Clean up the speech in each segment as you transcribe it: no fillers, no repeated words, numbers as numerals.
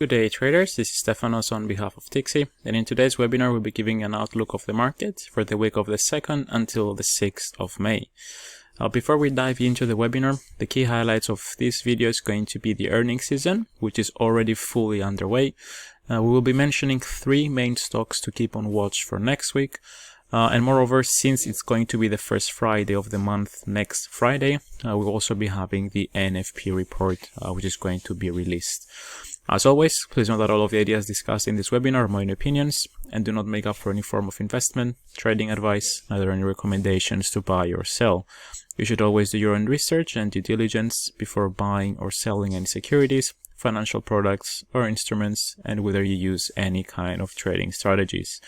Good day traders, this is Stefanos on behalf of Tixee, and in today's webinar we'll be giving an outlook of the market for the week of the 2nd until the 6th of May. Before we dive into the webinar, the key highlights of this video is going to be the earnings season, which is already fully underway. We will be mentioning 3 main stocks to keep on watch for next week. And moreover, since it's going to be the first Friday of the month next Friday, we'll also be having the NFP report, which is going to be released. As always, please note that all of the ideas discussed in this webinar are my own opinions and do not make up for any form of investment, trading advice, neither any recommendations to buy or sell. You should always do your own research and due diligence before buying or selling any securities, financial products or instruments, and whether you use any kind of trading strategies.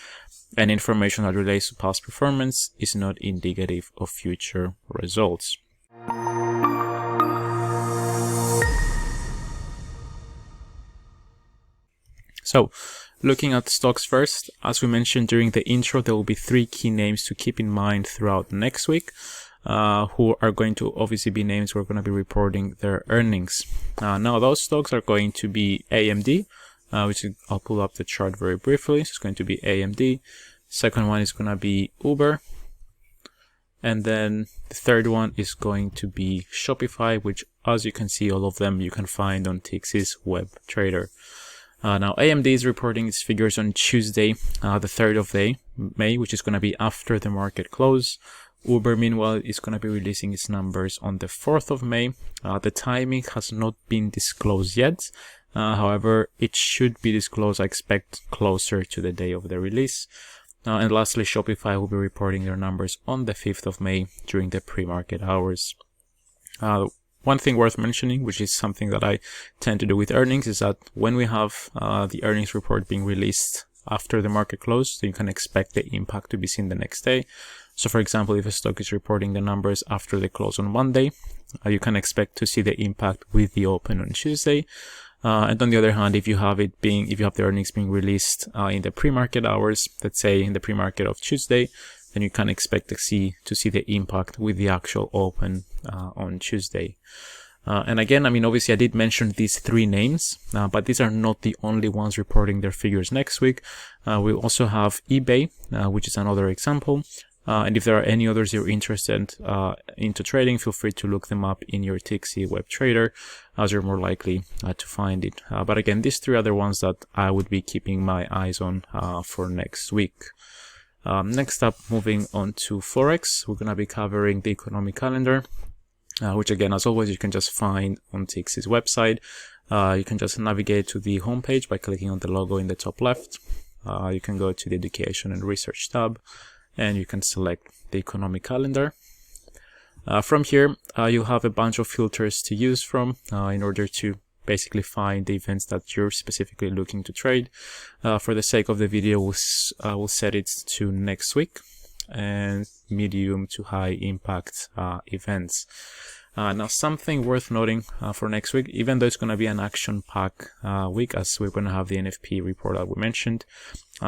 Any information that relates to past performance is not indicative of future results. So, looking at stocks first, as we mentioned during the intro, there will be 3 key names to keep in mind throughout next week, who are going to obviously be names who are going to be reporting their earnings. Now, those stocks are going to be AMD, which I'll pull up the chart very briefly. So it's going to be AMD. Second one is going to be Uber. And then the third one is going to be Shopify, which, as you can see, all of them you can find on Tixee's web trader. Now, AMD is reporting its figures on Tuesday, the 3rd of May, which is going to be after the market close. Uber, meanwhile, is going to be releasing its numbers on the 4th of May. The timing has not been disclosed yet. However, it should be disclosed, I expect, closer to the day of the release. And lastly, Shopify will be reporting their numbers on the 5th of May during the pre-market hours. One thing worth mentioning, which is something that I tend to do with earnings, is that when we have the earnings report being released after the market close, then you can expect the impact to be seen the next day. So for example, if a stock is reporting the numbers after the close on Monday, you can expect to see the impact with the open on Tuesday. And on the other hand, if you have the earnings being released in the pre-market hours, let's say in the pre-market of Tuesday, then you can expect to see the impact with the actual open on Tuesday. And again, I mean, obviously I did mention these 3 names, but these are not the only ones reporting their figures next week. We'll also have eBay, which is another example. And if there are any others you're interested into trading, feel free to look them up in your Tixee web trader, as you're more likely to find it. But again, these 3 are the ones that I would be keeping my eyes on for next week. Next up, moving on to Forex, we're going to be covering the economic calendar, which again, as always, you can just find on Tixee's website. You can just navigate to the homepage by clicking on the logo in the top left. You can go to the Education and Research tab, and you can select the economic calendar. From here, you'll have a bunch of filters to use from in order to basically find the events that you're specifically looking to trade. For the sake of the video, we'll set it to next week and medium to high impact events. Now, something worth noting for next week, even though it's going to be an action-packed week, as we're going to have the NFP report that we mentioned,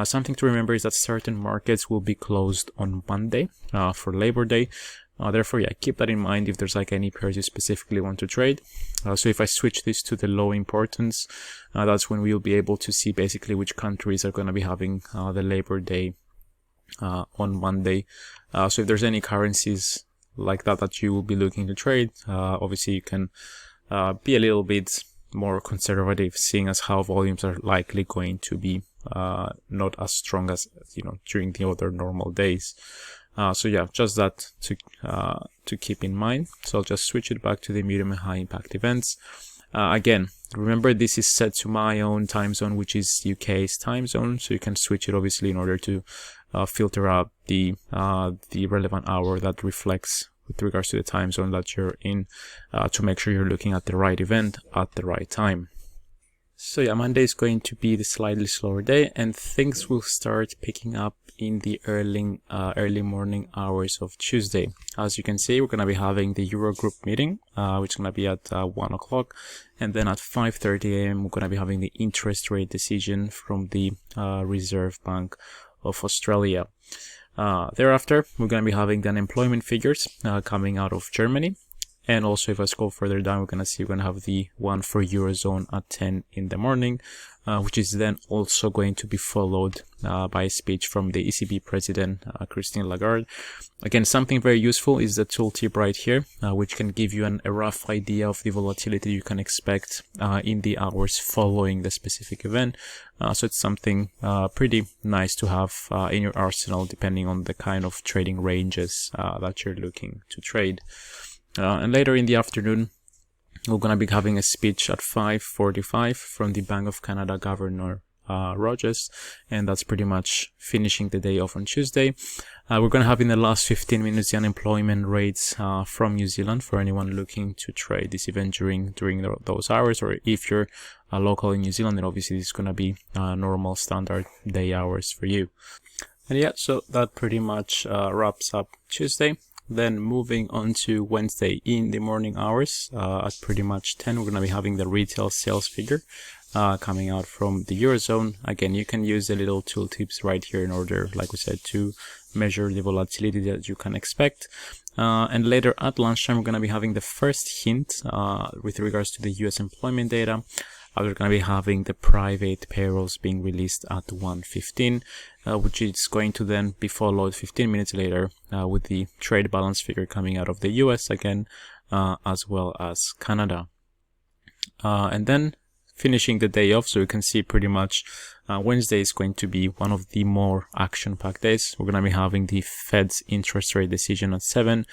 something to remember is that certain markets will be closed on Monday for Labor Day. Therefore, yeah, keep that in mind if there's like any pairs you specifically want to trade. So if I switch this to the low importance, that's when we'll be able to see basically which countries are going to be having the Labor Day on Monday. So if there's any currencies like that you will be looking to trade, obviously you can be a little bit more conservative, seeing as how volumes are likely going to be not as strong as during the other normal days. So yeah, just that to keep in mind. So I'll just switch it back to the medium and high impact events. Again, remember this is set to my own time zone, which is UK's time zone. So you can switch it obviously in order to filter out the relevant hour that reflects with regards to the time zone that you're in, to make sure you're looking at the right event at the right time. So yeah, Monday is going to be the slightly slower day, and things will start picking up in the early morning hours of Tuesday. As you can see, we're going to be having the Eurogroup meeting, which is going to be at 1 o'clock, and then at 5:30 a.m. we're going to be having the interest rate decision from the Reserve Bank of Australia. Thereafter, we're going to be having the unemployment figures coming out of Germany. And also, if I scroll further down, we're going to see we're going to have the one for Eurozone at 10 in the morning, which is then also going to be followed by a speech from the ECB president, Christine Lagarde. Again, something very useful is the tooltip right here, which can give you a rough idea of the volatility you can expect in the hours following the specific event. So it's something pretty nice to have in your arsenal, depending on the kind of trading ranges that you're looking to trade. And later in the afternoon, we're going to be having a speech at 5:45 from the Bank of Canada Governor Rogers, and that's pretty much finishing the day off on Tuesday. We're going to have in the last 15 minutes the unemployment rates from New Zealand for anyone looking to trade this event during those hours, or if you're local in New Zealand, then obviously this is going to be normal standard day hours for you. And yeah, so that pretty much wraps up Tuesday. Then moving on to Wednesday in the morning hours, at pretty much 10, we're going to be having the retail sales figure coming out from the Eurozone. Again, you can use the little tooltips right here in order, like we said, to measure the volatility that you can expect. And later at lunchtime, we're going to be having the first hint with regards to the US employment data. We're going to be having the private payrolls being released at 1:15, which is going to then be followed 15 minutes later with the trade balance figure coming out of the US again, as well as Canada. And then finishing the day off, so you can see pretty much Wednesday is going to be one of the more action-packed days. We're going to be having the Fed's interest rate decision at 7,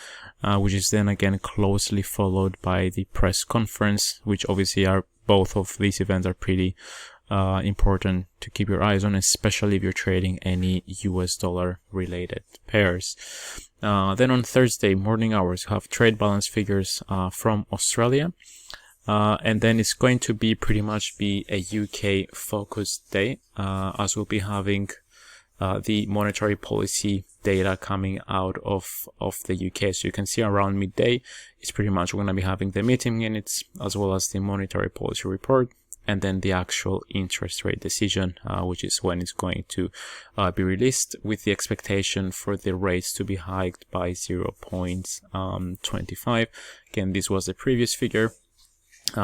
which is then again closely followed by the press conference, which obviously both of these events are pretty important to keep your eyes on, especially if you're trading any US dollar related pairs. Then on Thursday morning hours, you have trade balance figures from Australia. And then it's going to be pretty much be a UK focused day, as we'll be having the monetary policy data coming out of the UK. So you can see around midday, it's pretty much we're going to be having the meeting minutes as well as the monetary policy report, and then the actual interest rate decision, which is when it's going to be released, with the expectation for the rates to be hiked by 0.25. Again, this was the previous figure.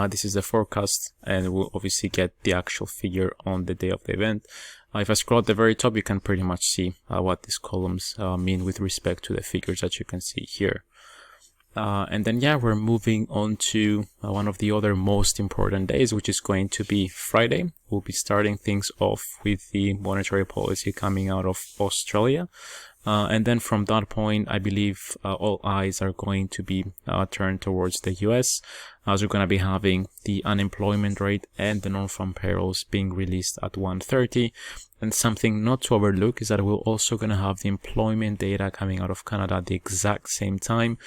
This is the forecast, and we'll obviously get the actual figure on the day of the event. If I scroll at the very top, you can pretty much see what these columns mean with respect to the figures that you can see here. And then, yeah, we're moving on to one of the other most important days, which is going to be Friday. We'll be starting things off with the monetary policy coming out of Australia. And then from that point, I believe all eyes are going to be turned towards the US, as we're going to be having the unemployment rate and the non-farm payrolls being released at 1:30. And something not to overlook is that we're also going to have the employment data coming out of Canada at the exact same time.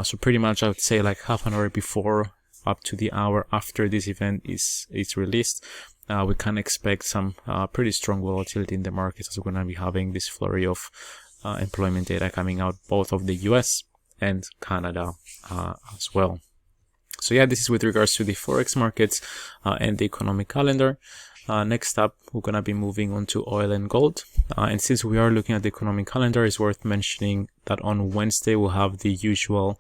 So pretty much I would say like half an hour before up to the hour after this event is released. We can expect some pretty strong volatility in the markets, as we're going to be having this flurry of employment data coming out both of the US and Canada as well. So yeah, this is with regards to the Forex markets and the economic calendar. Next up, we're going to be moving on to oil and gold. And since we are looking at the economic calendar, it's worth mentioning that on Wednesday, we'll have the usual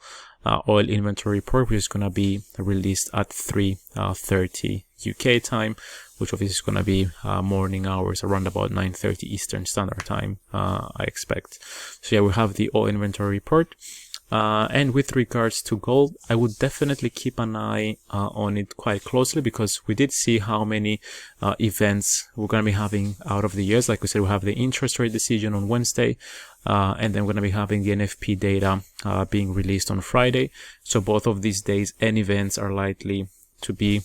oil inventory report, which is going to be released at 3:30 UK time, which obviously is going to be morning hours around about 9:30 Eastern Standard Time, I expect. So yeah, we have the oil inventory report. And with regards to gold, I would definitely keep an eye on it quite closely, because we did see how many events we're going to be having out of the years. Like we said, we have the interest rate decision on Wednesday, and then we're going to be having the NFP data being released on Friday. So both of these days and events are likely to be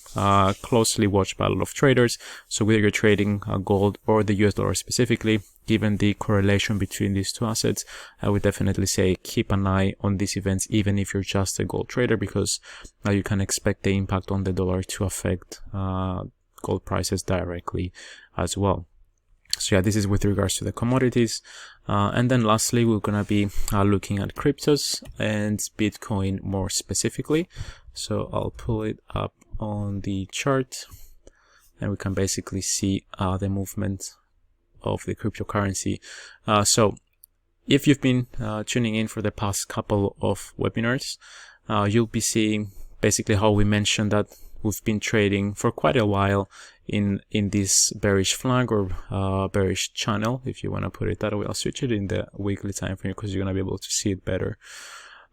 closely watched by a lot of traders. So whether you're trading gold or the US dollar specifically, given the correlation between these two assets, I would definitely say keep an eye on these events, even if you're just a gold trader, because you can expect the impact on the dollar to affect gold prices directly as well. So yeah, this is with regards to the commodities. And then lastly, we're going to be looking at cryptos and Bitcoin more specifically. So I'll pull it up on the chart, and we can basically see the movement of the cryptocurrency. So if you've been tuning in for the past couple of webinars, you'll be seeing basically how we mentioned that we've been trading for quite a while in this bearish flag or bearish channel, if you want to put it that way. I'll switch it in the weekly time frame because you're going to be able to see it better.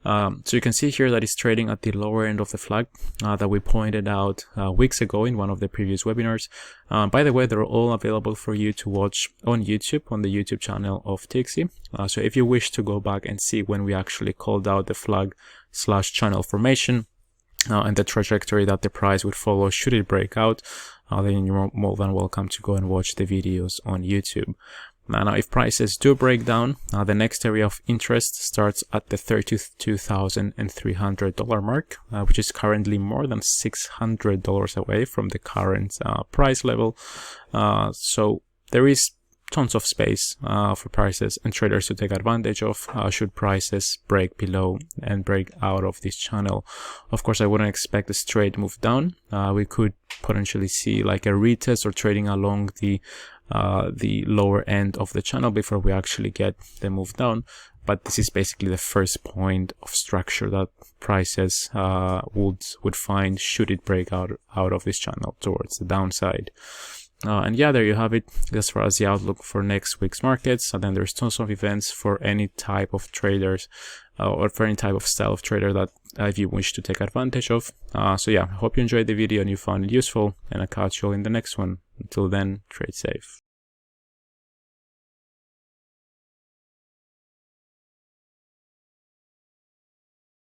So you can see here that it's trading at the lower end of the flag that we pointed out weeks ago in one of the previous webinars. By the way, they're all available for you to watch on YouTube, on the YouTube channel of Tixee. So if you wish to go back and see when we actually called out the flag/channel formation and the trajectory that the price would follow should it break out, then you're more than welcome to go and watch the videos on YouTube. Now, if prices do break down, the next area of interest starts at the $32,300 mark, which is currently more than $600 away from the current price level. So there is tons of space for prices and traders to take advantage of should prices break below and break out of this channel. Of course, I wouldn't expect a straight move down. We could potentially see like a retest or trading along the lower end of the channel before we actually get the move down. But this is basically the first point of structure that prices would find should it break out of this channel towards the downside. And yeah, there you have it as far as the outlook for next week's markets. And then there's tons of events for any type of traders or for any type of style of trader that if you wish to take advantage of. So yeah, I hope you enjoyed the video and you found it useful, and I'll catch you all in the next one. Until then, trade safe.